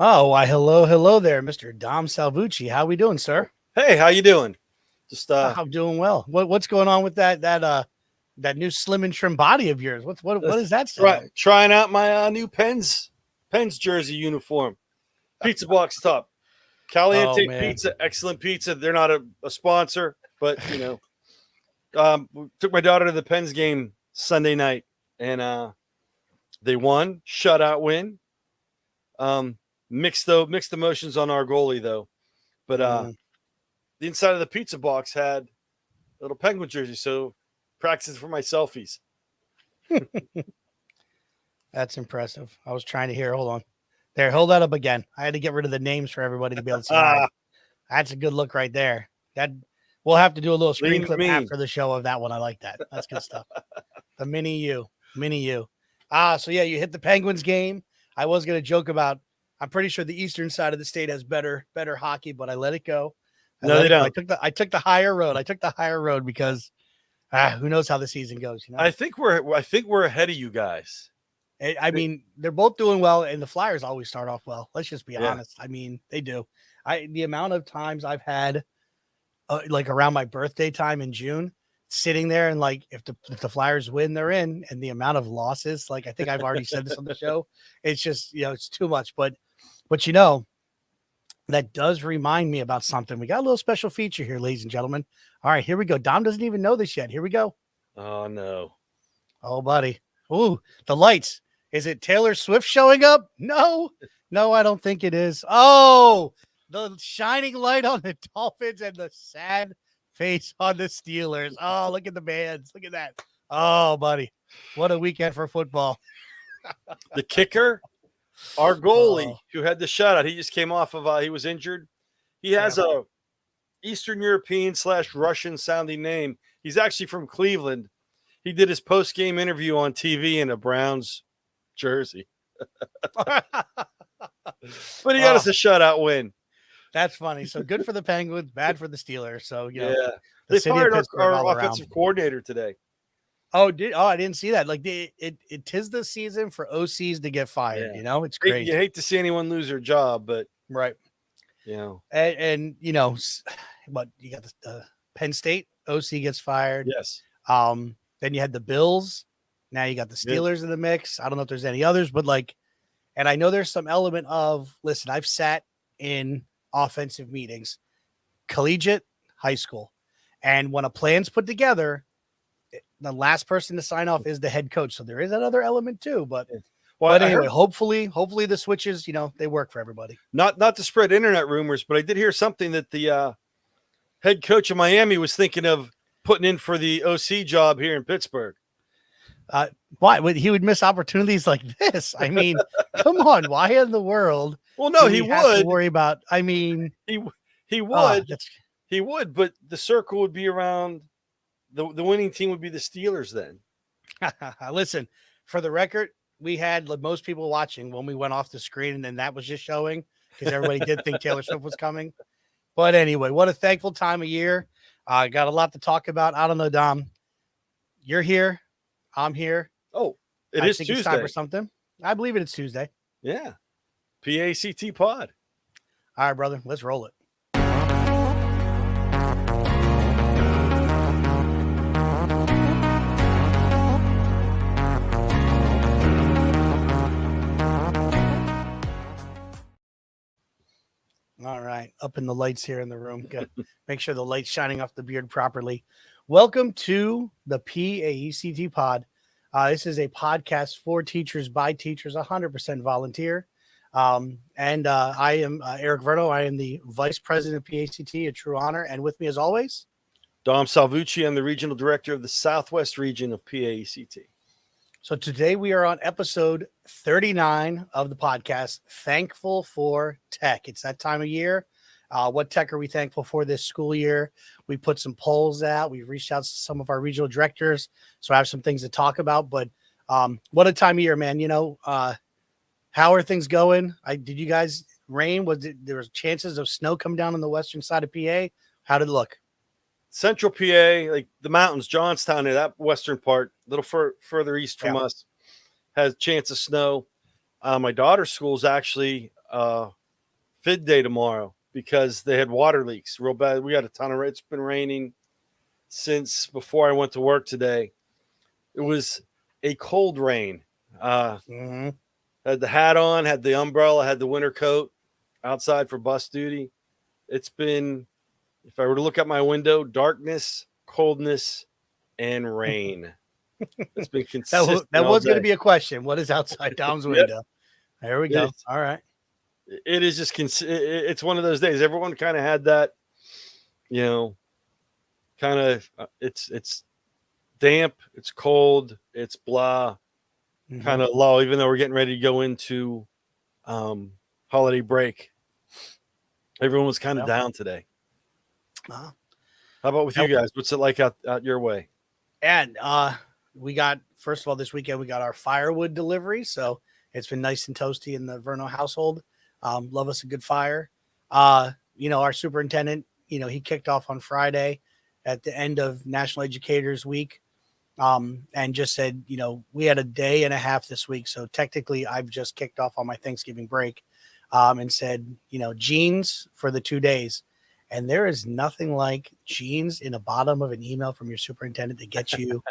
Oh, why, hello there, Mr. Dom Salvucci. How we doing, sir? Hey, how you doing? Just I'm doing well. What's going on with that new slim and trim body of yours? What is that stuff? trying out my new Pens jersey uniform. Pizza box top. Oh Caliente man. Pizza, excellent pizza. They're not a sponsor, but we took my daughter to the Pens game Sunday night, and they won, shutout win. Mixed emotions on our goalie though, but the inside of the pizza box had a little Penguin jersey, so practice for my selfies. That's impressive. I was trying to hear. Hold on. There, hold that up again. I had to get rid of the names for everybody to be able to see. Right. That's a good look right there. That we'll have to do a little screen clip after the show of that one. I like that. That's good stuff. The mini you. So yeah, you hit the Penguins game. I was gonna joke about. I'm pretty sure the eastern side of the state has better hockey, but I let it go. No, they don't. I took the higher road. I took the higher road because who knows how the season goes? You know, I think we're ahead of you guys. I mean, they're both doing well, and the Flyers always start off well. Let's just be honest. I mean, they do. The amount of times I've had, like around my birthday time in June, sitting there and like, if the Flyers win, they're in, and the amount of losses, like I think I've already said this on the show. It's just it's too much. But that does remind me about something. We got a little special feature here, ladies and gentlemen. All right, here we go. Dom doesn't even know this yet. Here we go. Oh no. Oh, buddy. Ooh, the lights. Is it Taylor Swift showing up? No, I don't think it is. Oh, the shining light on the Dolphins and the sad face on the Steelers. Oh, look at the bands. Look at that. Oh, buddy. What a weekend for football. The kicker, our goalie who had the shutout, he just came off of, he was injured. He has a Eastern European / Russian sounding name. He's actually from Cleveland. He did his post-game interview on TV in a Browns jersey. But he got us a shutout win. That's funny. So good for the Penguins, bad for the Steelers. So, they fired our offensive coordinator today. Oh, I didn't see that. Like it tis the season for OCs to get fired. Yeah. It's crazy. You hate to see anyone lose their job, but right. And but you got the Penn State OC gets fired. Yes. Then you had the Bills. Now you got the Steelers in the mix. I don't know if there's any others, but and I know there's some element of, listen, I've sat in offensive meetings, collegiate, high school. And when a plan's put together, the last person to sign off is the head coach. So there is another element too, but anyway, hopefully the switches, they work for everybody. Not to spread internet rumors, but I did hear something that the head coach of Miami was thinking of putting in for the OC job here in Pittsburgh. Why he would miss opportunities like this? I mean, come on, why in the world? Well, no, he would worry about. I mean, he would, he would, but the circle would be around the winning team would be the Steelers then. Listen, for the record, we had most people watching when we went off the screen, and then that was just showing because everybody did think Taylor Swift was coming. But anyway, what a thankful time of year. Got a lot to talk about. I don't know, Dom. You're here. I'm here. Oh, it is Tuesday. It's time for something. I believe it's Tuesday. Yeah. PAECT pod. All right, brother. Let's roll it. All right. Up in the lights here in the room. Good. Make sure the light's shining off the beard properly. Welcome to the PAECT pod. This is a podcast for teachers by teachers, 100% volunteer. And I am Eric Verno. I am the vice president of PAECT, a true honor. And with me as always, Dom Salvucci. I'm the regional director of the Southwest region of PAECT. So today we are on episode 39 of the podcast, Thankful for Tech. It's that time of year. What tech are we thankful for this school year? We put some polls out. We've reached out to some of our regional directors. So I have some things to talk about. But what a time of year, man. How are things going? Did you guys rain? There was chances of snow coming down on the western side of PA? How did it look? Central PA, like the mountains, Johnstown, that western part, a little further east from us, has a chance of snow. My daughter's school is actually Fid day tomorrow because they had water leaks real bad. We got a ton of rain. It's been raining since before I went to work today. It was a cold rain. Mm-hmm. Had the hat on, had the umbrella, had the winter coat outside for bus duty. It's been, if I were to look out my window, darkness, coldness, and rain. It's been consistent. That all was going to day. be a question. What is outside Dom's Yep. window? There we go. It's- All right. It is just, it's one of those days. Everyone kind of had that, kind of, it's damp, it's cold, it's blah, Mhm. kind of low, even though we're getting ready to go into holiday break. Everyone was kind of down today. Uh, How about with you guys? What's it like out your way? And we got, first of all, this weekend we got our firewood delivery, so it's been nice and toasty in the Verno household. Love us a good fire. Our superintendent, he kicked off on Friday at the end of National Educators Week, and just said, we had a day and a half this week, so technically I've just kicked off on my Thanksgiving break, and said, jeans for the 2 days. And there is nothing like jeans in the bottom of an email from your superintendent to get you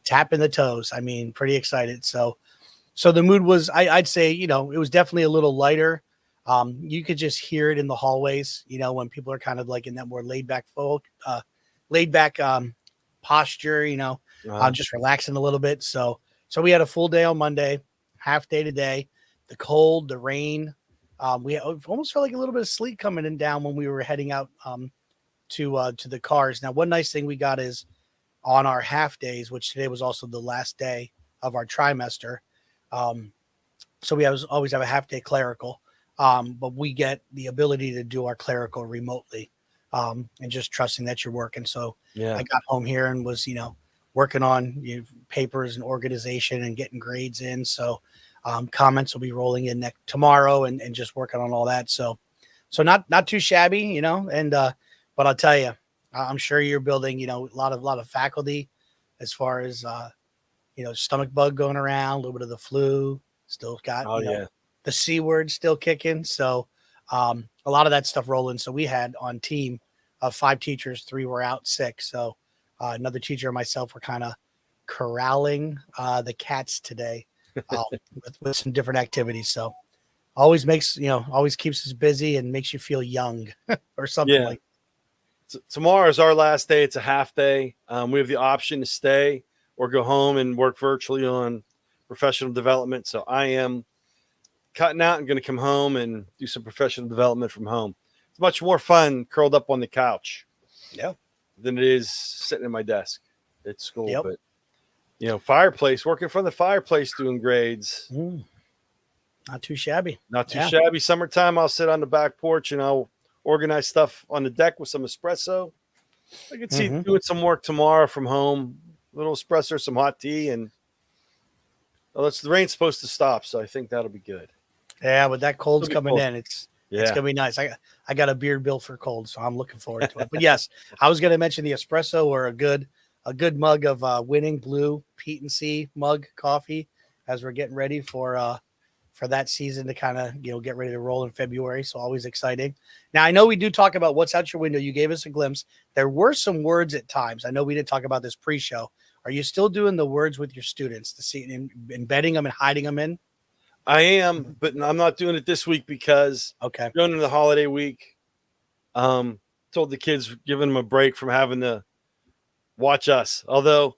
tapping the toes. I mean, pretty excited. So the mood was, I'd say, it was definitely a little lighter. You could just hear it in the hallways, when people are kind of like in that more laid back posture, just relaxing a little bit. So we had a full day on Monday, half day today, the cold, the rain. We almost felt like a little bit of sleet coming in down when we were heading out to the cars. Now, one nice thing we got is on our half days, which today was also the last day of our trimester. So we always have a half day clerical, but we get the ability to do our clerical remotely, and just trusting that you're working. So Yeah. I got home here and was, working on papers and organization and getting grades in. So comments will be rolling in tomorrow and just working on all that. So not too shabby, and but I'll tell you, I'm sure you're building, a lot of faculty as far as stomach bug going around, a little bit of the flu, still got the C word still kicking. So a lot of that stuff rolling. So we had on team of 5 teachers, 3 were out sick. So another teacher and myself were kind of corralling the cats today. With some different activities. So always keeps us busy and makes you feel young or something like that. Tomorrow is our last day. It's a half day. We have the option to stay or go home and work virtually on professional development. So I am cutting out and going to come home and do some professional development from home. It's much more fun curled up on the couch than it is sitting at my desk at school. But fireplace, working from the fireplace, doing grades. Not too shabby. Not too shabby. Summertime, I'll sit on the back porch and I'll organize stuff on the deck with some espresso. I could see doing some work tomorrow from home, a little espresso, some hot tea, and the rain's supposed to stop, so I think that'll be good. Yeah, but that cold's coming cold. in. It's gonna be nice. I got a beard built for cold, so I'm looking forward to it. But yes, I was gonna mention the espresso or a good mug of winning blue Pete and C mug coffee as we're getting ready for that season to kind of get ready to roll in February. So always exciting. Now I know we do talk about what's out your window. You gave us a glimpse. There were some words at times. I know we didn't talk about this pre-show. Are you still doing the words with your students to see embedding them and hiding them in? I am, but I'm not doing it this week because going into the holiday week. Told the kids, giving them a break from having to watch us. Although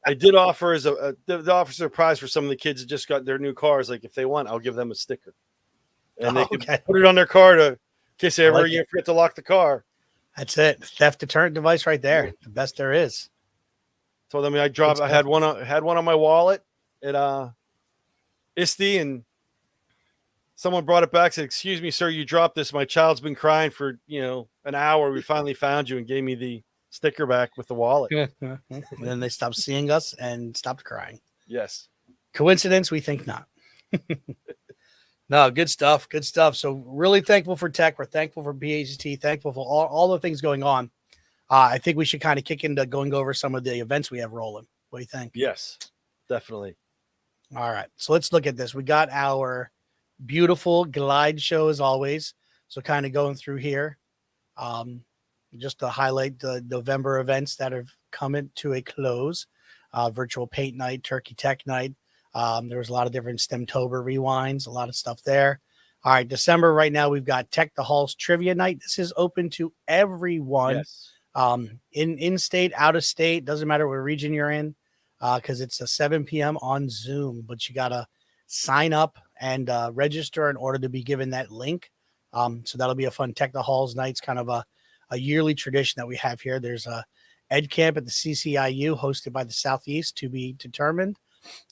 I did offer the offer surprise for some of the kids that just got their new cars. Like if they want, I'll give them a sticker, and they can put it on their car in case they ever forget to lock the car. That's it. Theft deterrent device right there. The best there is. Told them I had one on my wallet at ISTE, and someone brought it back. Said, "Excuse me, sir, you dropped this. My child's been crying for an hour. We finally found you," and gave me the sticker back with the wallet. And then they stopped seeing us and stopped crying. Yes. Coincidence? We think not. No, good stuff. Good stuff. So really thankful for tech. We're thankful for PAECT, thankful for all the things going on. I think we should kind of kick into going over some of the events we have rolling. What do you think? Yes, definitely. All right. So let's look at this. We got our Beautiful glide show as always. So kind of going through here, just to highlight the November events that have come to a close. Virtual paint night, turkey tech night. There was a lot of different STEMtober rewinds, a lot of stuff there. All right, December right now we've got Tech the Halls trivia night. This is open to everyone. Yes. In state, out of state, doesn't matter what region you're in, because it's a 7 p.m. on Zoom, but you gotta sign up and register in order to be given that link. So that'll be a fun Tech the Halls nights, kind of a yearly tradition that we have here. There's a Ed Camp at the CCIU hosted by the Southeast to be determined.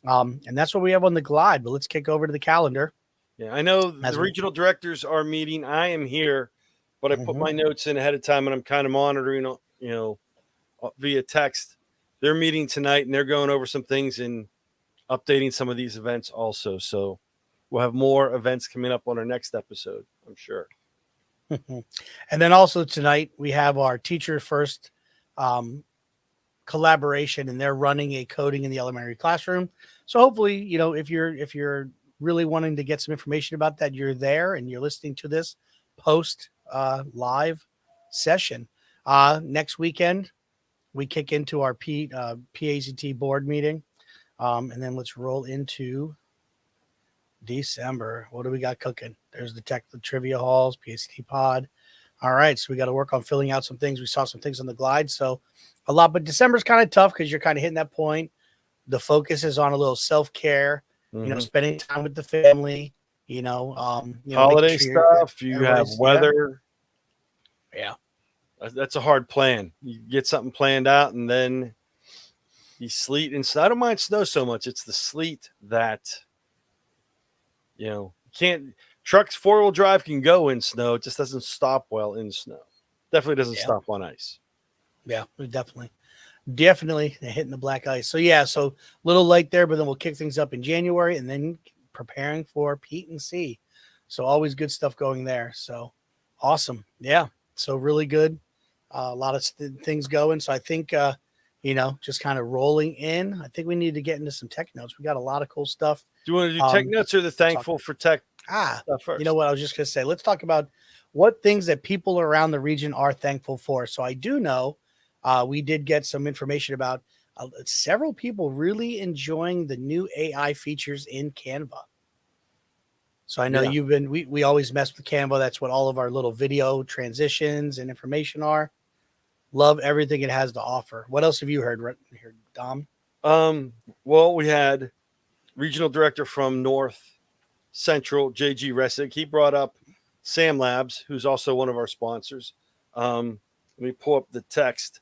And that's what we have on the glide, but let's kick over to the calendar. Yeah, I know the regional directors are meeting. I am here, but I put my notes in ahead of time and I'm kind of monitoring, via text. They're meeting tonight and they're going over some things and updating some of these events also. So we'll have more events coming up on our next episode, I'm sure. And then also tonight we have our Teacher First collaboration, and they're running a coding in the elementary classroom. So hopefully, if you're really wanting to get some information about that, you're there and you're listening to this post live session. Next weekend we kick into our PAECT board meeting, and then let's roll into December. What do we got cooking? There's the trivia halls, PAECT pod. All right, so we got to work on filling out some things. We saw some things on the glide, so a lot, but December's kind of tough because you're kind of hitting that point. The focus is on a little self-care, spending time with the family, holiday stuff. You have weather. Yeah. That's a hard plan. You get something planned out and then you sleet and snow. I don't mind snow so much. It's the sleet that, can't. Trucks 4-wheel drive can go in snow. It just doesn't stop well in snow. Definitely doesn't stop on ice. Yeah, definitely hitting the black ice. So so little light there, but then we'll kick things up in January and then preparing for Pete and C. So always good stuff going there. So awesome. Yeah. So really good. A lot of things going. So I think, just kind of rolling in. I think we need to get into some tech notes. We got a lot of cool stuff. Do you want to do tech notes or the thankful for tech? First. You know what? I was just going to say, let's talk about what things that people around the region are thankful for. So I do know we did get some information about several people really enjoying the new AI features in Canva. So I know we always mess with Canva. That's what all of our little video transitions and information are. Love everything it has to offer. What else have you heard here, Dom? Well, we had regional director from North Central, JG Ressick. He brought up Sam Labs, who's also one of our sponsors. Let me pull up the text.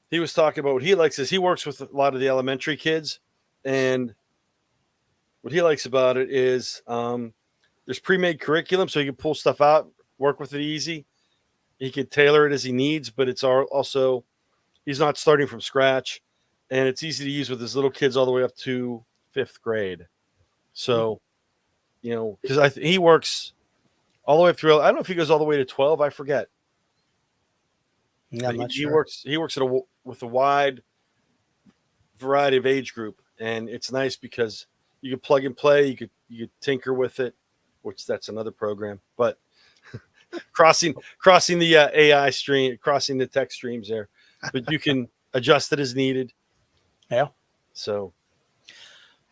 He was talking about what he likes is he works with a lot of the elementary kids, and what he likes about it is there's pre-made curriculum, so he can pull stuff out, work with it easy. He can tailor it as he needs, but it's also he's not starting from scratch, and it's easy to use with his little kids all the way up to 5th grade. So, because he works all the way through. I don't know if he goes all the way to 12. I forget. Yeah, I'm not sure. He works with a wide variety of age group, and it's nice because you can plug and play. You could tinker with it, which that's another program. But crossing the AI stream, crossing the tech streams there, but you can adjust it as needed. Yeah. So.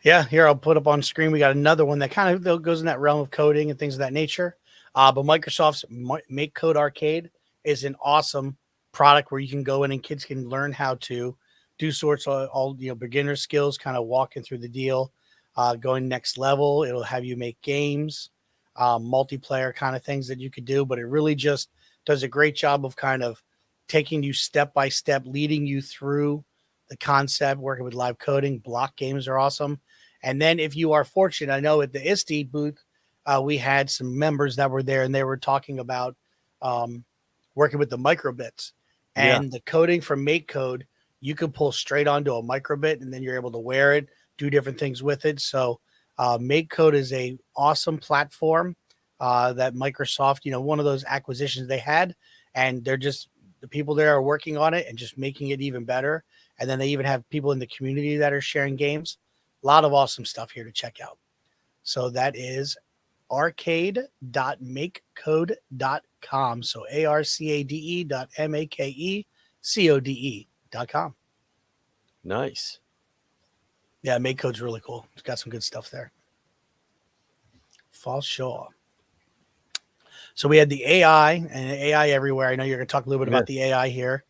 Yeah, here I'll put up on screen. We got another one that kind of goes in that realm of coding and things of that nature. But Microsoft's Make Code Arcade is an awesome product where you can go in and kids can learn how to do sorts of all beginner skills, kind of walking through the deal, going next level. It'll have you make games, multiplayer kind of things that you could do, but it really just does a great job of kind of taking you step by step, leading you through the concept, working with live coding. Block games are awesome. And then if you are fortunate, I know at the ISTE booth, we had some members that were there and they were talking about working with the microbits and the coding from Make Code. You can pull straight onto a microbit and then you're able to wear it, do different things with it. So Make Code is a awesome platform that Microsoft, one of those acquisitions they had, and they're just the people there are working on it and just making it even better. And then they even have people in the community that are sharing games. A lot of awesome stuff here to check out. So that is arcade.makecode.com. So arcade.makecode.com. Nice. Yeah, MakeCode's really cool. It's got some good stuff there. For sure. So we had the AI and AI everywhere. I know you're going to talk a little bit about the AI here.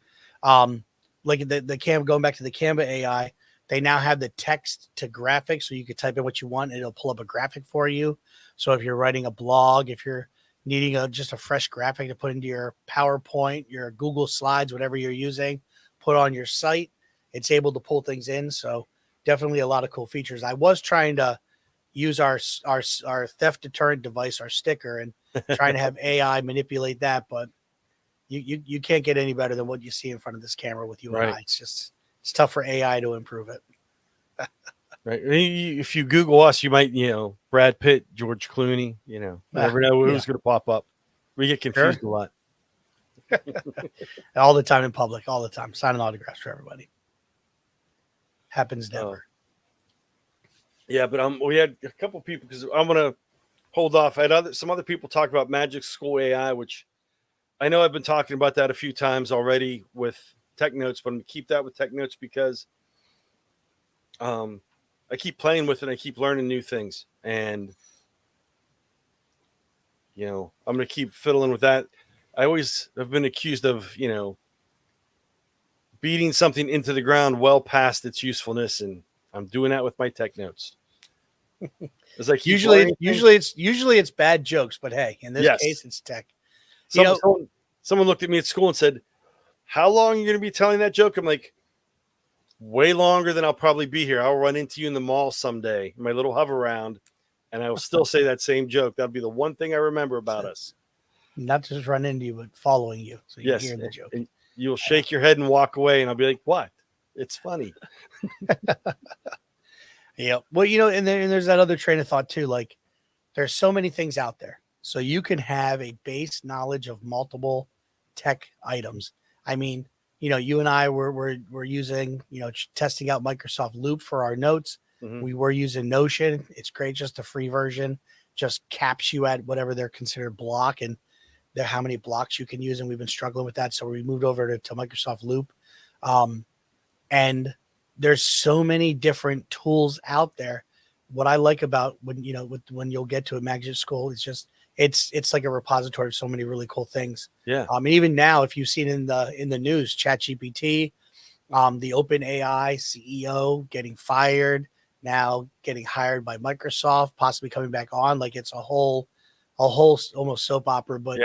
Like the Canva, going back to the Canva AI, they now have the text to graphic, so you can type in what you want and it'll pull up a graphic for you. So if you're writing a blog, if you're needing just a fresh graphic to put into your PowerPoint, your Google Slides, whatever you're using, put on your site, it's able to pull things in. So definitely a lot of cool features. I was trying to use our theft deterrent device, our sticker, and trying to have AI manipulate that, but you can't get any better than what you see in front of this camera with you and I. It's tough for AI to improve it. Right. If you Google us, you might, Brad Pitt, George Clooney, you never know who's going to pop up. We get confused a lot. All the time in public, all the time, signing autographs for everybody. Happens never. Yeah, but we had a couple people, because I'm going to hold off. I had some other people talk about Magic School AI, which I know I've been talking about that a few times already with Tech Notes, but I'm going to keep that with Tech Notes because I keep playing with it. I keep learning new things, and I'm going to keep fiddling with that. I always have been accused of, beating something into the ground well past its usefulness, and I'm doing that with my Tech Notes. It's like usually it's bad jokes, but hey, in this case, it's tech. Someone looked at me at school and said, "How long are you going to be telling that joke?" I'm like, "Way longer than I'll probably be here. I'll run into you in the mall someday, in my little hover round, and I will still say that same joke. That'll be the one thing I remember about us." Not just run into you, but following you. So you hear the joke. And you'll shake your head and walk away, and I'll be like, "What? It's funny." Yeah. Well, and there's that other train of thought too. Like, there's so many things out there. So you can have a base knowledge of multiple tech items. I mean, you and I were using, testing out Microsoft Loop for our notes. Mm-hmm. We were using Notion. It's great. Just a free version, just caps you at whatever they're considered block and how many blocks you can use. And we've been struggling with that. So we moved over to Microsoft Loop. And there's so many different tools out there. What I like about when you'll get to a Magic School, it's just, it's like a repository of so many really cool things. Yeah. Even now, if you've seen in the news, ChatGPT, the OpenAI CEO getting fired, now getting hired by Microsoft, possibly coming back on, like it's a whole almost soap opera. But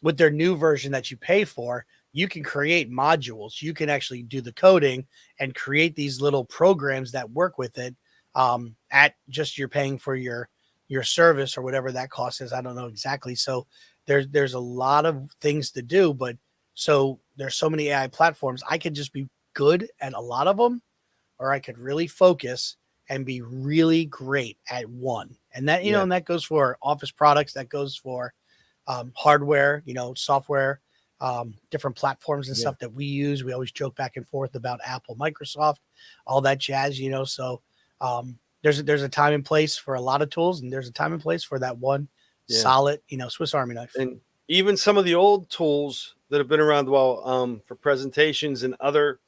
with their new version that you pay for, you can create modules. You can actually do the coding and create these little programs that work with it at just you're paying for your service or whatever that cost is. I don't know exactly. So there's a lot of things to do, but so there's so many AI platforms. I could just be good at a lot of them, or I could really focus and be really great at one. And that, and that goes for office products, that goes for hardware, software, different platforms and stuff that we use. We always joke back and forth about Apple, Microsoft, all that jazz, so there's a time and place for a lot of tools, and there's a time and place for that one solid, Swiss Army knife. And even some of the old tools that have been around a while, for presentations and other,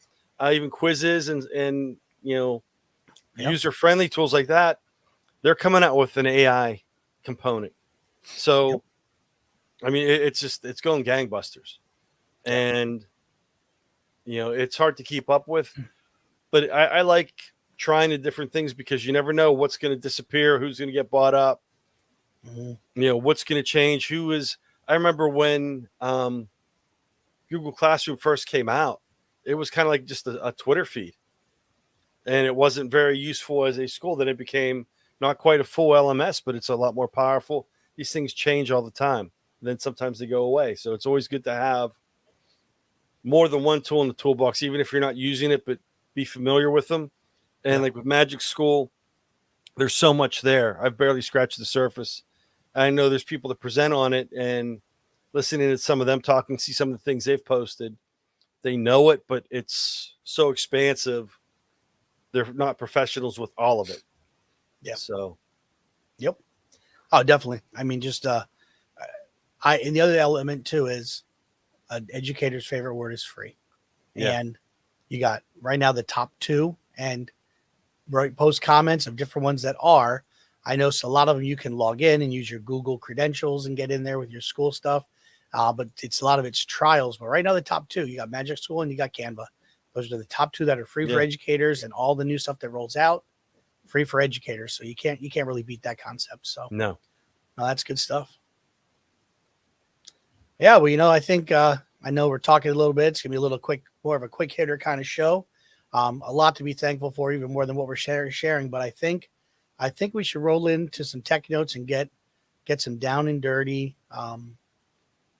even quizzes and user-friendly tools like that, they're coming out with an AI component. So, I mean, it's going gangbusters, and it's hard to keep up with, but I like trying the different things because you never know what's going to disappear, who's going to get bought up, what's going to change, I remember when Google Classroom first came out, it was kind of like just a Twitter feed, and it wasn't very useful as a school. Then it became not quite a full LMS, but it's a lot more powerful. These things change all the time. And then sometimes they go away. So it's always good to have more than one tool in the toolbox, even if you're not using it, but be familiar with them. And like with Magic School, there's so much there. I've barely scratched the surface. I know there's people that present on it, and listening to some of them talking, see some of the things they've posted. They know it, but it's so expansive. They're not professionals with all of it. Yeah. So, yep. Oh, definitely. I mean, just and the other element too is an educator's favorite word is free. Yeah. And you got right now the top two, and right post comments of different ones that are. I know a lot of them you can log in and use your Google credentials and get in there with your school stuff. But it's a lot of it's trials. But right now, the top two, you got Magic School and you got Canva. Those are the top two that are free for educators, and all the new stuff that rolls out free for educators. So you can't really beat that concept. So No. that's good stuff. Yeah, well, I think I know we're talking a little bit. It's gonna be a little more of a quick hitter kind of show. A lot to be thankful for, even more than what we're sharing. But I think we should roll into some tech notes and get some down and dirty,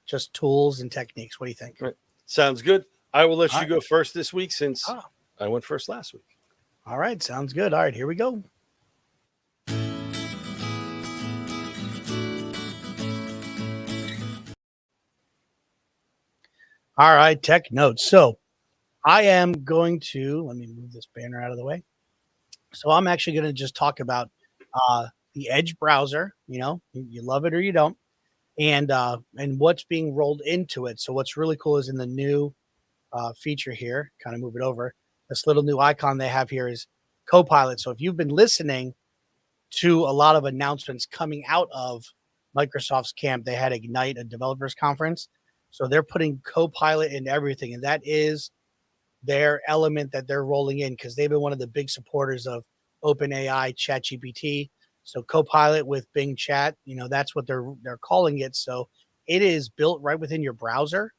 just tools and techniques. What do you think? Right. Sounds good. I will let All you go first this week since I went first last week. All right, sounds good. All right, here we go. All right, tech notes. So I am going to, let me move this banner out of the way. So I'm actually going to just talk about the Edge browser. You love it or you don't, and what's being rolled into it. So what's really cool is in the new feature here, kind of move it over. This little new icon they have here is Copilot. So if you've been listening to a lot of announcements coming out of Microsoft's camp, they had Ignite, a developers conference. So they're putting Copilot in everything, and that is their element that they're rolling in because they've been one of the big supporters of OpenAI, ChatGPT. So Copilot with Bing Chat, that's what they're calling it. So it is built right within your browser.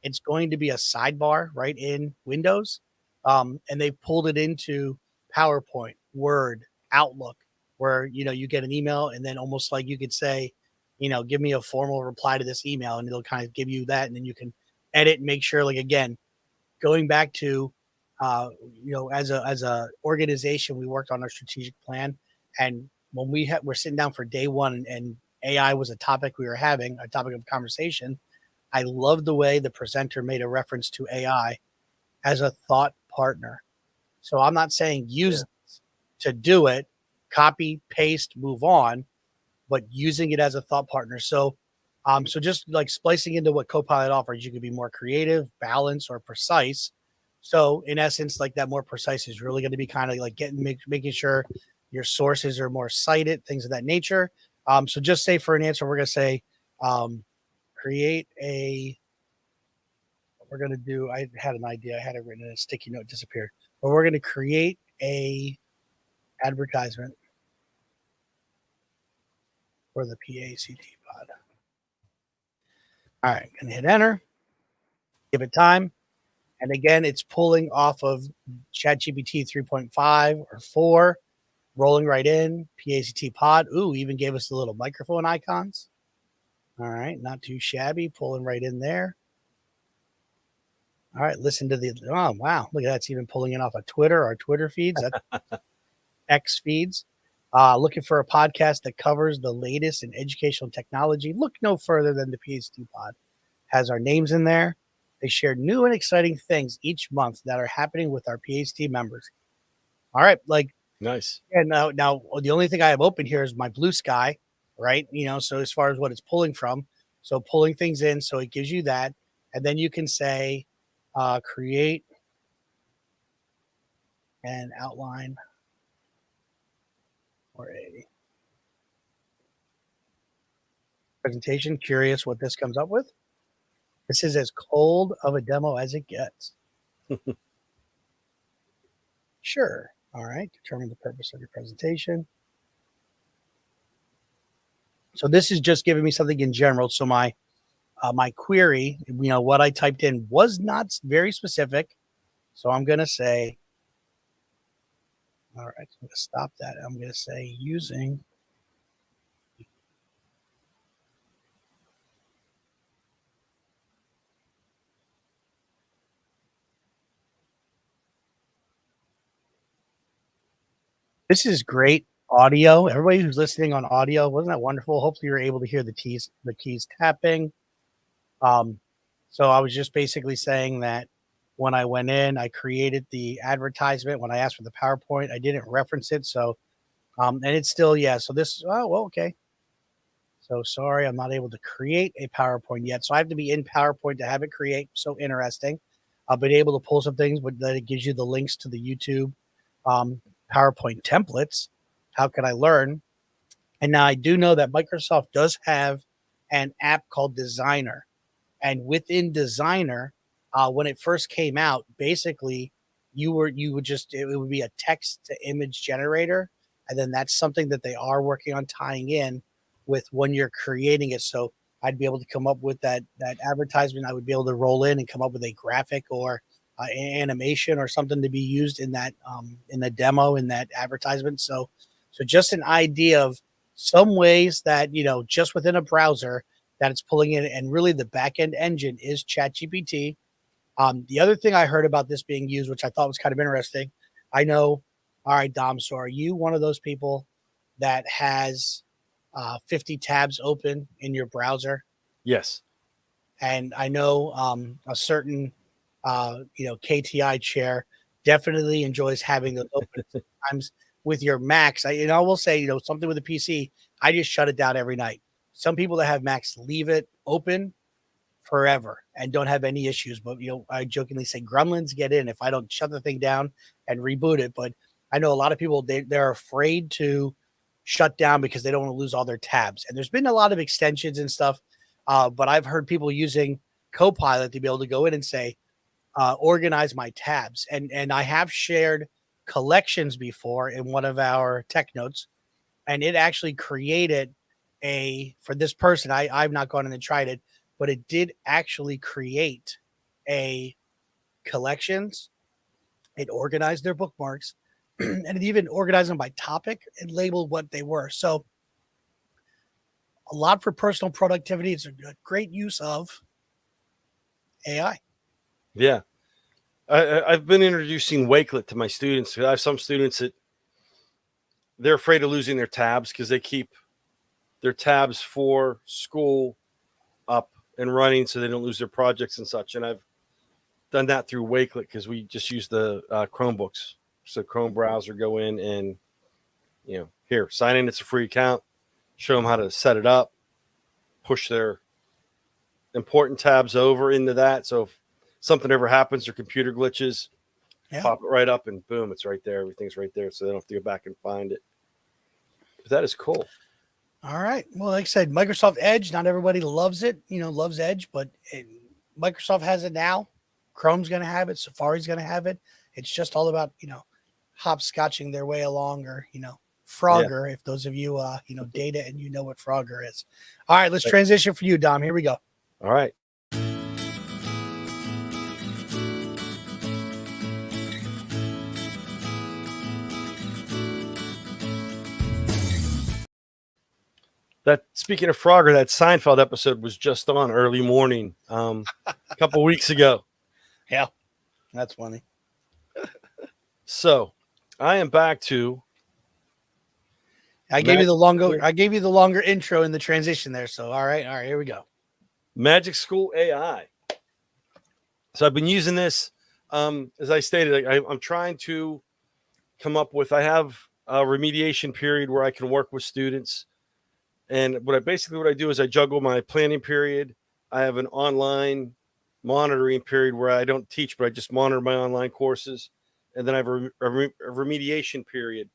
It's going to be a sidebar right in Windows, and they pulled it into PowerPoint, Word, Outlook, where you get an email, and then almost like you could say, give me a formal reply to this email, and it'll kind of give you that, and then you can edit and make sure, like, again, going back to as a organization, we worked on our strategic plan, and when we're sitting down for day one, and AI was a topic we were having, a topic of conversation. I love the way the presenter made a reference to AI as a thought partner. So I'm not saying use this to do it, copy, paste, move on, but using it as a thought partner. So so just like splicing into what Copilot offers, you can be more creative, balanced, or precise. So in essence, like that more precise is really going to be kind of like making sure your sources are more cited, things of that nature. So just say for an answer, we're going to say create a. We're going to do. I had an idea. I had it written in a sticky note, disappeared. But we're going to create a advertisement for the PAECT pod. All right, going to hit enter. Give it time. And again, it's pulling off of ChatGPT 3.5 or 4, rolling right in. PAECT pod. Ooh, even gave us the little microphone icons. All right, not too shabby. Pulling right in there. All right, listen to oh, wow. Look at that. It's even pulling it off of Twitter, our Twitter feeds, X feeds. Looking for a podcast that covers the latest in educational technology. Look no further than the PAECT pod. Has our names in there. They share new and exciting things each month that are happening with our PAECT members. All right, like nice. And now the only thing I have open here is my Blue Sky, right? So as far as what it's pulling from, so pulling things in, so it gives you that, and then you can say, create an outline or a presentation. Curious what this comes up with. This is as cold of a demo as it gets. Sure. All right. Determine the purpose of your presentation. So this is just giving me something in general. So my query, what I typed in was not very specific. So I'm going to say, all right, I'm going to stop that. I'm going to say using this is great audio. Everybody who's listening on audio, wasn't that wonderful? Hopefully you're able to hear the keys tapping. So I was just basically saying that when I went in, I created the advertisement. When I asked for the PowerPoint, I didn't reference it. So, and it's still, so this, oh, well, okay. So sorry, I'm not able to create a PowerPoint yet. So I have to be in PowerPoint to have it create. So interesting. I've been able to pull some things, but then it gives you the links to the YouTube PowerPoint templates. How can I learn? And now I do know that Microsoft does have an app called Designer. And within Designer, when it first came out, basically you would just, it would be a text to image generator. And then that's something that they are working on tying in with when you're creating it. So I'd be able to come up with that advertisement. I would be able to roll in and come up with a graphic or animation or something to be used in that in the demo, in that advertisement. So just an idea of some ways that, you know, just within a browser that it's pulling in, and really the back end engine is ChatGPT. The other thing I heard about this being used, which I thought was kind of interesting, I know, all right, Dom, so are you one of those people that has 50 tabs open in your browser? Yes. And I know a certain, you know, KTI chair definitely enjoys having those open. Sometimes with your Macs, I will say, you know, something with a PC, I just shut it down every night. Some people that have Macs leave it open forever and don't have any issues. But, you know, I jokingly say gremlins get in if I don't shut the thing down and reboot it. But I know a lot of people, they're afraid to shut down because they don't want to lose all their tabs. And there's been a lot of extensions and stuff. But I've heard people using Copilot to be able to go in and say, organize my tabs. And I have shared collections before in one of our tech notes, and it actually created for this person. I've not gone in and tried it, but it did actually create a collections. It organized their bookmarks and it even organized them by topic and labeled what they were. So a lot for personal productivity. It's a great use of AI. Yeah. I've been introducing Wakelet to my students. I have some students that they're afraid of losing their tabs because they keep their tabs for school up and running so they don't lose their projects and such. And I've done that through Wakelet because we just use the Chromebooks. So Chrome browser, go in and, you know, here, sign in. It's a free account. Show them how to set it up, push their important tabs over into that. So if something ever happens or computer glitches, pop it right up and boom, it's right there. Everything's right there. So they don't have to go back and find it. But that is cool. All right. Well, like I said, Microsoft Edge, not everybody loves it, you know, loves Edge, but Microsoft has it now. Chrome's going to have it. Safari's going to have it. It's just all about, you know, hopscotching their way along, or, you know, Frogger, if those of you, you know, data and you know what Frogger is. All right, let's transition for you, Dom. Here we go. All right. That, speaking of Frogger, that Seinfeld episode was just on early morning a couple weeks ago. Yeah, that's funny. So I am back to. I gave you the longer intro in the transition there. So all right, here we go. Magic School AI. So I've been using this. As I stated, I'm trying to come up with. I have a remediation period where I can work with students. And what I do is I juggle my planning period. I have an online monitoring period where I don't teach, but I just monitor my online courses. And then I have a remediation period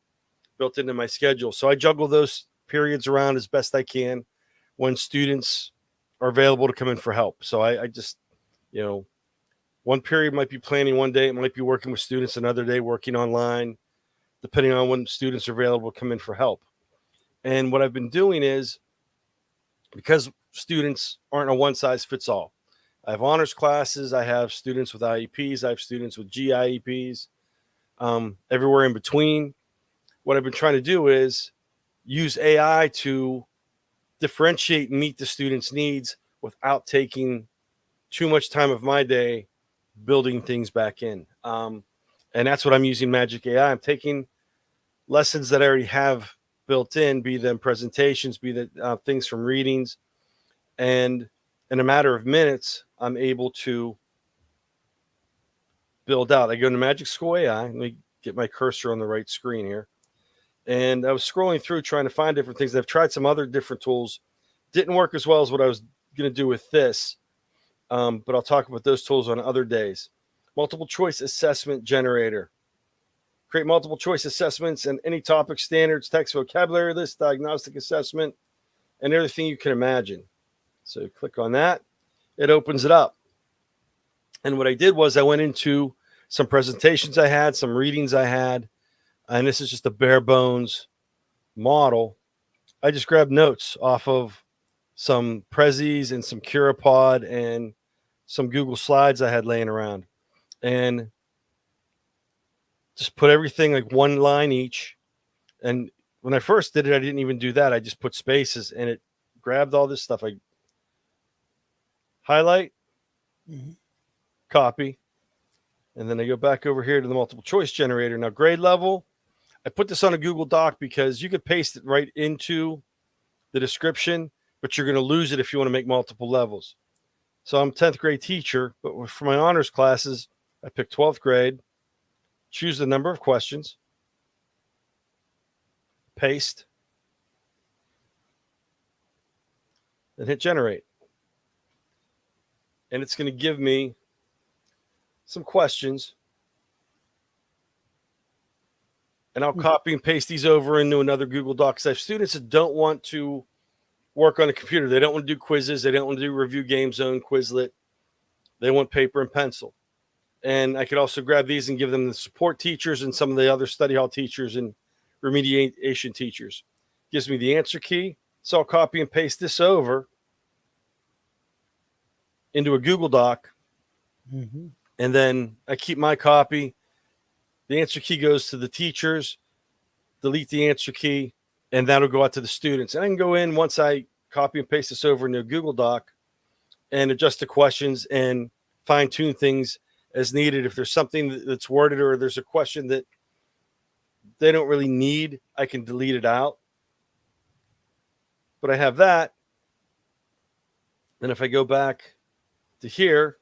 built into my schedule. So I juggle those periods around as best I can when students are available to come in for help. So I just, you know, one period might be planning one day. It might be working with students another day, working online, depending on when students are available to come in for help. And what I've been doing is, because students aren't a one size fits all, I have honors classes, I have students with IEPs, I have students with GIEPs, everywhere in between. What I've been trying to do is use AI to differentiate and meet the students' needs without taking too much time of my day building things back in. And that's what I'm using Magic AI. I'm taking lessons that I already have built in, be them presentations, be that things from readings, and in a matter of minutes, I'm able to build out. I go into Magic School AI. Let me get my cursor on the right screen here. And I was scrolling through trying to find different things. I've tried some other different tools, Didn't work as well as what I was going to do with this, but I'll talk about those tools on other days. Multiple choice assessment generator. Create multiple choice assessments and any topic, standards, text, vocabulary list, diagnostic assessment, and everything you can imagine. So click on that. It opens it up. And what I did was I went into some presentations I had, some readings I had, and this is just a bare bones model. I just grabbed notes off of some Prezis and some Curipod and some Google Slides I had laying around, and just put everything like one line each. And when I first did it, I didn't even do that. I just put spaces, and it grabbed all this stuff. I highlight, copy, and then I go back over here to the multiple choice generator. Now, grade level, I put this on a Google Doc because you could paste it right into the description, but you're going to lose it if you want to make multiple levels. So I'm 10th grade teacher, but for my honors classes, I pick 12th grade, choose the number of questions, paste, and hit generate. And it's going to give me some questions. And I'll copy and paste these over into another Google Doc. Because I have students that don't want to work on a computer. They don't want to do quizzes. They don't want to do Review Game Zone, Quizlet. They want paper and pencil. And I could also grab these and give them the support teachers and some of the other study hall teachers and remediation teachers. Gives me the answer key. So I'll copy and paste this over into a Google Doc. And then I keep my copy. The answer key goes to the teachers, delete the answer key, and that'll go out to the students. And I can go in once I copy and paste this over into a Google Doc and adjust the questions and fine tune things as needed. If there's something that's worded or there's a question that they don't really need, I can delete it out. But I have that. And if I go back to here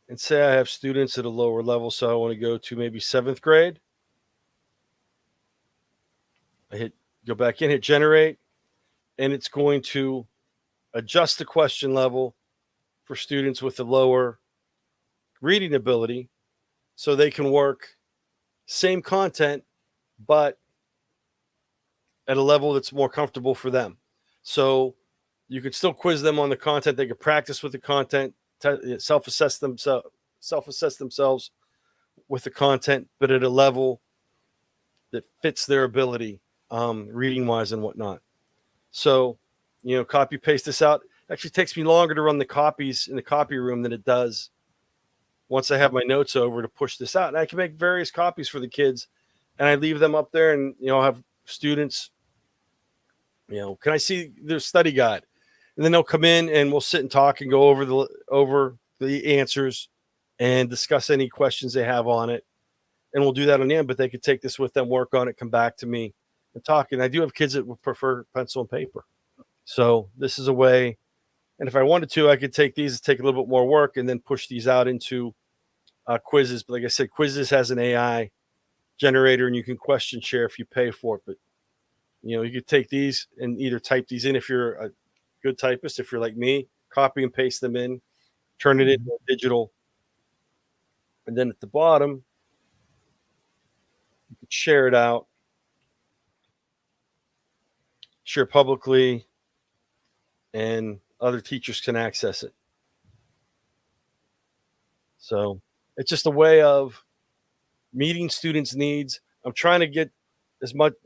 and say I have students at a lower level, so I want to go to maybe 7th grade, I go back in, hit generate, and it's going to adjust the question level for students with the lower reading ability so they can work same content, but at a level that's more comfortable for them. So you could still quiz them on the content. They could practice with the content, self-assess themselves with the content, but at a level that fits their ability, reading wise and whatnot. So, copy paste this out. It actually takes me longer to run the copies in the copy room than it does once I have my notes over to push this out. And I can make various copies for the kids, and I leave them up there, and I'll have students, can I see their study guide? And then they'll come in and we'll sit and talk and go over the answers and discuss any questions they have on it. And we'll do that on the end, but they could take this with them, work on it, come back to me and talk. And I do have kids that would prefer pencil and paper. So this is a way. And if I wanted to, I could take these, take a little bit more work, and then push these out into quizzes. But like I said, Quizzes has an AI generator, and you can question share if you pay for it. But you could take these and either type these in if you're a good typist. If you're like me, copy and paste them in, turn it into digital, and then at the bottom, you can share it out, share publicly, and other teachers can access it. So it's just a way of meeting students' needs. I'm trying to get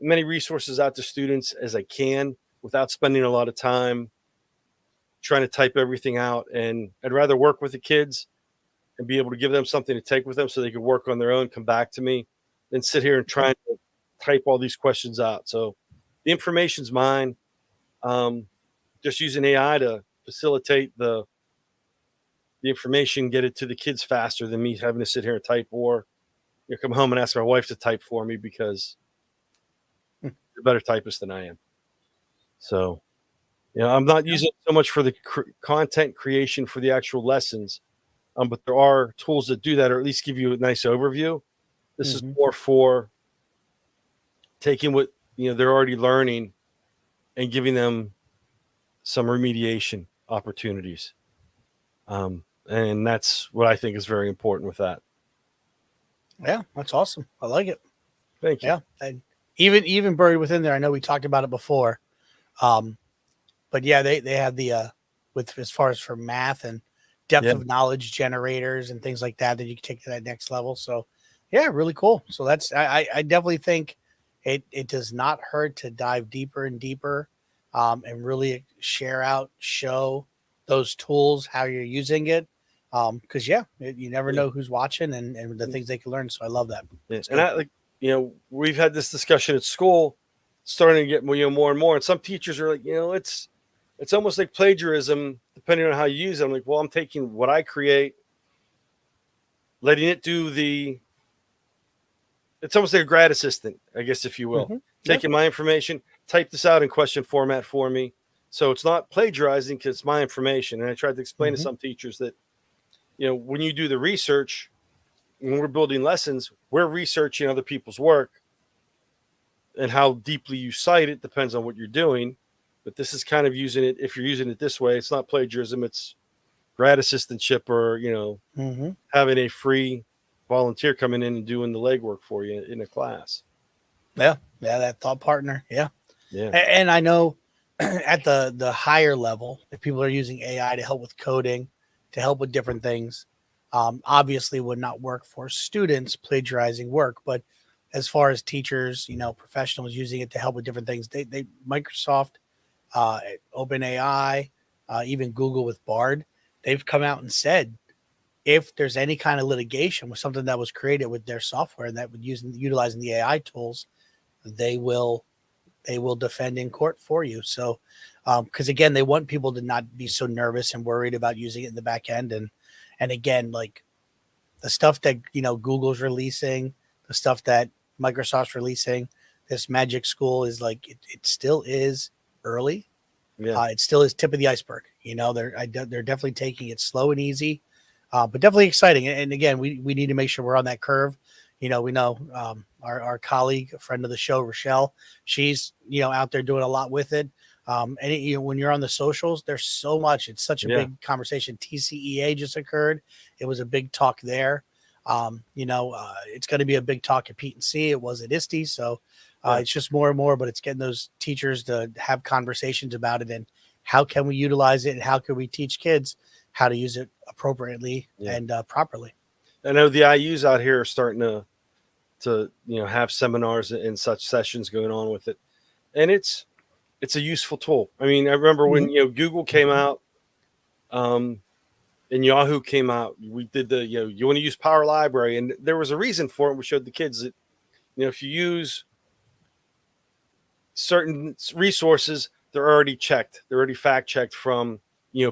many resources out to students as I can without spending a lot of time trying to type everything out. And I'd rather work with the kids and be able to give them something to take with them so they could work on their own, come back to me, than sit here and try to type all these questions out. So the information's mine. Just using AI to facilitate the information, get it to the kids faster than me having to sit here and type, or come home and ask my wife to type for me because you're a better typist than I am. So, I'm not using it so much for the content creation for the actual lessons, but there are tools that do that, or at least give you a nice overview. This is more for taking what they're already learning and giving them some remediation opportunities. And that's what I think is very important with that. Yeah, that's awesome. I like it. Thank you. Yeah, and even buried within there, I know we talked about it before, but yeah, they have the with as far as for math and depth Yeah. of knowledge generators and things like that you can take to that next level. So yeah, really cool. So that's I definitely think it does not hurt to dive deeper and deeper, and really show those tools how you're using it. Because you never know who's watching and the things they can learn. So I love that. Yeah. And I like, we've had this discussion at school, starting to get more and more. And some teachers are like, it's almost like plagiarism, depending on how you use it. I'm like, well, I'm taking what I create, letting it do it's almost like a grad assistant, I guess, if you will, Mm-hmm. taking my information, type this out in question format for me. So it's not plagiarizing because it's my information. And I tried to explain to some teachers that, when you do the research, when we're building lessons, we're researching other people's work, and how deeply you cite it depends on what you're doing. But this is kind of using it. If you're using it this way, it's not plagiarism. It's grad assistantship, or, having a free volunteer coming in and doing the legwork for you in a class. Yeah. That thought partner. Yeah. Yeah. And I know at the higher level, if people are using AI to help with coding, to help with different things, obviously would not work for students plagiarizing work. But as far as teachers, professionals using it to help with different things, they Microsoft, OpenAI, even Google with Bard, they've come out and said if there's any kind of litigation with something that was created with their software that would utilizing the AI tools, they will defend in court for you. So, because again, they want people to not be so nervous and worried about using it in the back end. And again, like the stuff that, Google's releasing, the stuff that Microsoft's releasing, this Magic School is like, it still is early. Yeah. It still is tip of the iceberg. They're definitely taking it slow and easy, but definitely exciting. And again, we need to make sure we're on that curve. We know our colleague, a friend of the show, Rochelle, she's, out there doing a lot with it. And when you're on the socials, there's so much. It's such a big conversation. TCEA just occurred. It was a big talk there. It's going to be a big talk at Pete and C. It was at ISTE. So it's just more and more, but it's getting those teachers to have conversations about it and how can we utilize it and how can we teach kids how to use it appropriately and properly. I know the IUs out here are starting to have seminars and such sessions going on with it, and it's a useful tool. I mean, I remember when Google came out, and Yahoo came out. We did the you want to use Power Library, and there was a reason for it. We showed the kids that if you use certain resources, they're already checked, they're already fact checked from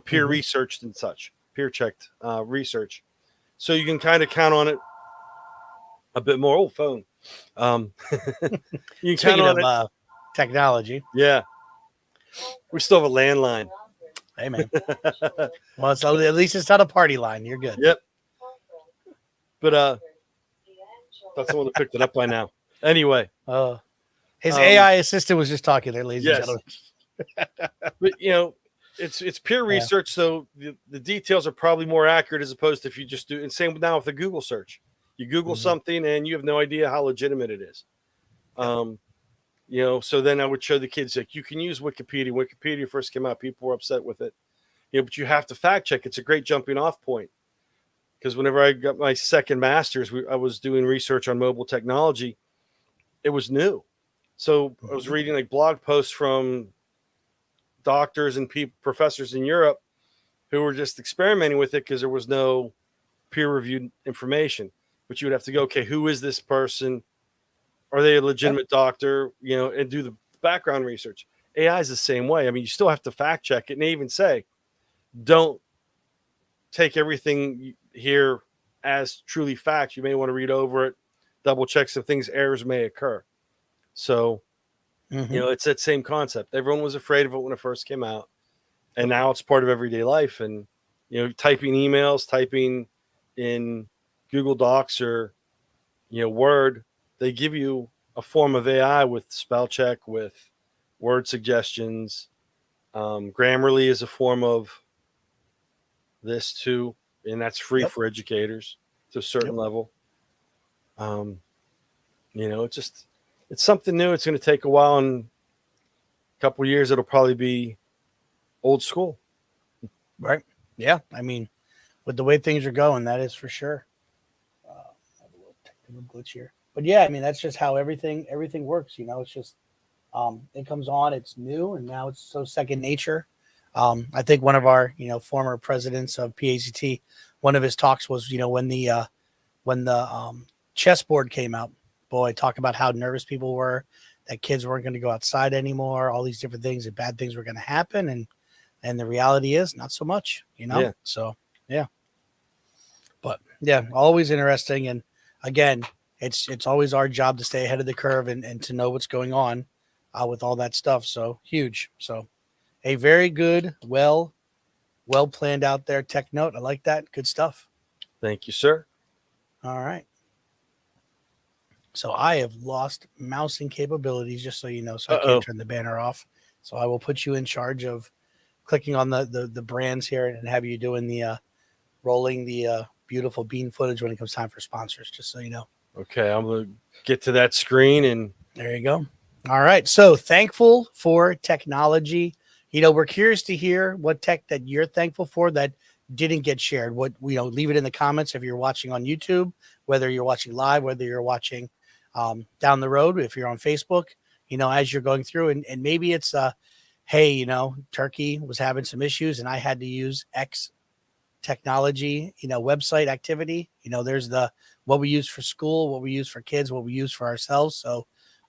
peer researched and such, peer checked research. So you can kind of count on it a bit more. Oh, phone. You can count on it. Technology. Yeah. We still have a landline. Hey, man. Well, so at least it's not a party line. You're good. Yep. But thought someone had picked it up by now. Anyway. His AI assistant was just talking there, ladies and gentlemen. But it's peer research, so the details are probably more accurate as opposed to if you just do. And same now with the Google search. You Google something and you have no idea how legitimate it is. So then I would show the kids, like, you can use Wikipedia. Wikipedia first came out, people were upset with it. But you have to fact check. It's a great jumping off point. Because whenever I got my second master's, I was doing research on mobile technology. It was new. So I was reading like blog posts from doctors and professors in Europe who were just experimenting with it because there was no peer-reviewed information. But you would have to go, okay, who is this person? Are they a legitimate doctor? And do the background research. AI is the same way. I mean, you still have to fact check it, and they even say, don't take everything here as truly fact. You may want to read over it, double check some things, errors may occur. So, it's that same concept. Everyone was afraid of it when it first came out, and now it's part of everyday life. And, typing emails, typing in Google Docs or, Word, they give you a form of AI with spell check, with word suggestions, Grammarly is a form of this too, and that's free for educators to a certain level. It's something new. It's going to take a while. In a couple of years, it'll probably be old school. Right. Yeah. I mean, with the way things are going, that is for sure. I have a little technical glitch here, but yeah, I mean, that's just how everything works. It's just, it comes on, it's new, and now it's so second nature. I think one of our, former presidents of PAECT, one of his talks was, when the chessboard came out, boy, talk about how nervous people were that kids weren't going to go outside anymore, all these different things, and bad things were going to happen. And the reality is not so much, Yeah. So, yeah. But yeah, always interesting. And again, it's always our job to stay ahead of the curve and to know what's going on with all that stuff. So huge. So a very good, well planned out there tech note. I like that. Good stuff. Thank you, sir. All right. So I have lost mousing capabilities, just so you know, so I can't turn the banner off. So I will put you in charge of clicking on the brands here and have you doing the rolling the beautiful bean footage when it comes time for sponsors, just so you know. Okay, I'm going to get to that screen, and there you go. All right. So thankful for technology. We're curious to hear what tech that you're thankful for that didn't get shared. What, leave it in the comments if you're watching on YouTube, whether you're watching live, whether you're watching down the road, if you're on Facebook, as you're going through, and maybe it's hey, Turkey was having some issues and I had to use X technology, website activity. There's what we use for school, what we use for kids, what we use for ourselves. So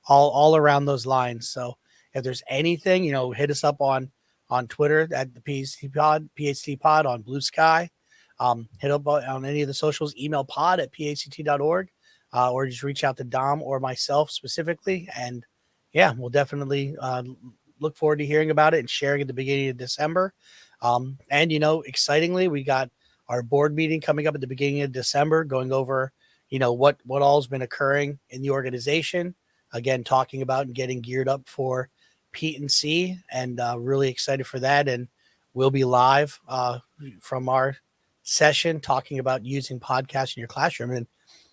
all around those lines. So if there's anything, hit us up on Twitter at the PAECT pod, on Blue Sky. Hit up on any of the socials, email pod@paect.org, or just reach out to Dom or myself specifically. And yeah, we'll definitely look forward to hearing about it and sharing at the beginning of December. And, excitingly, we got our board meeting coming up at the beginning of December, going over, what all's been occurring in the organization. Again, talking about and getting geared up for Pete and C, and really excited for that. And we'll be live from our session talking about using podcasts in your classroom.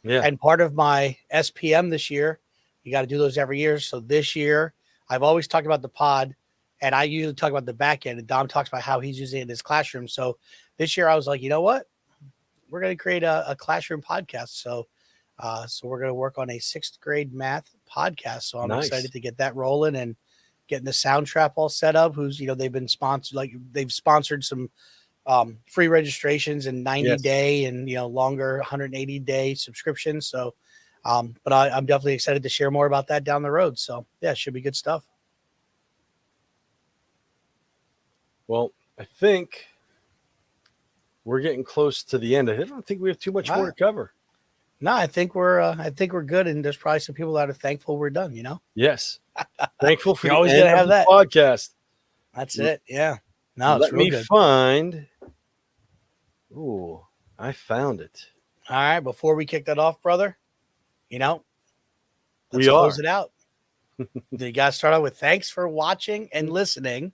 And part of my SPM this year, you got to do those every year. So this year, I've always talked about the pod, and I usually talk about the back end, and Dom talks about how he's using it in his classroom. So this year I was like, you know what? We're going to create a classroom podcast. So we're going to work on a 6th grade math podcast. So I'm excited to get that rolling and getting the sound trap all set up. Who's, they've been sponsored, they've sponsored some free registrations and 90-day and, longer 180-day subscriptions. So, but I'm definitely excited to share more about that down the road. So yeah, it should be good stuff. Well, I think we're getting close to the end. I don't think we have too much more to cover. No, I think we're good. And there's probably some people that are thankful we're done, Yes. Thankful for You're always going to have that podcast. That's it. Yeah. No, let me find. Ooh, I found it. All right. Before we kick that off, brother, let's we close it out. You got to start out with thanks for watching and listening.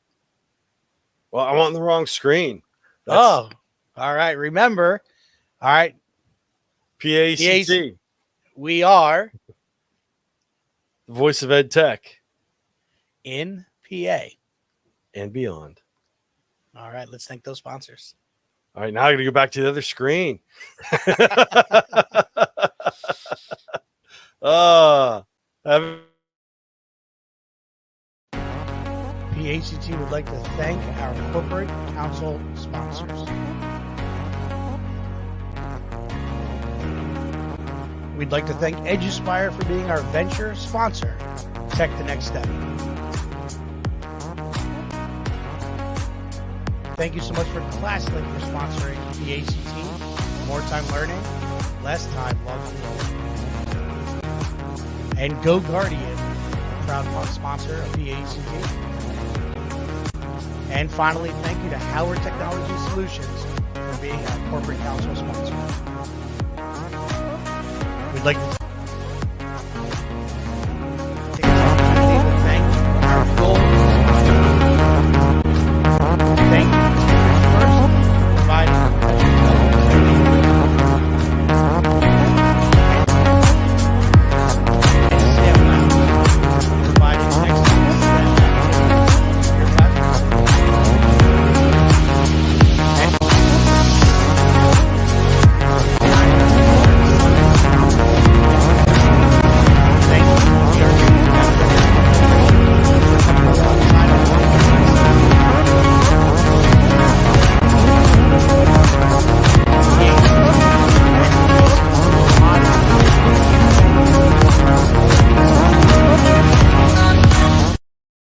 Well, I'm on the wrong screen. All right. Remember, all right. PAECT. We are the voice of ed tech in PA and beyond. All right. Let's thank those sponsors. All right. Now I got to go back to the other screen. PAECT would like to thank our corporate council sponsors. We'd like to thank EduSpire for being our venture sponsor. Tech the next step. Thank you so much for ClassLink for sponsoring PAECT. More time learning, less time logging in. And Go Guardian, a proud sponsor of PAECT. And finally, thank you to Howard Technology Solutions for being our corporate council sponsor. We'd like to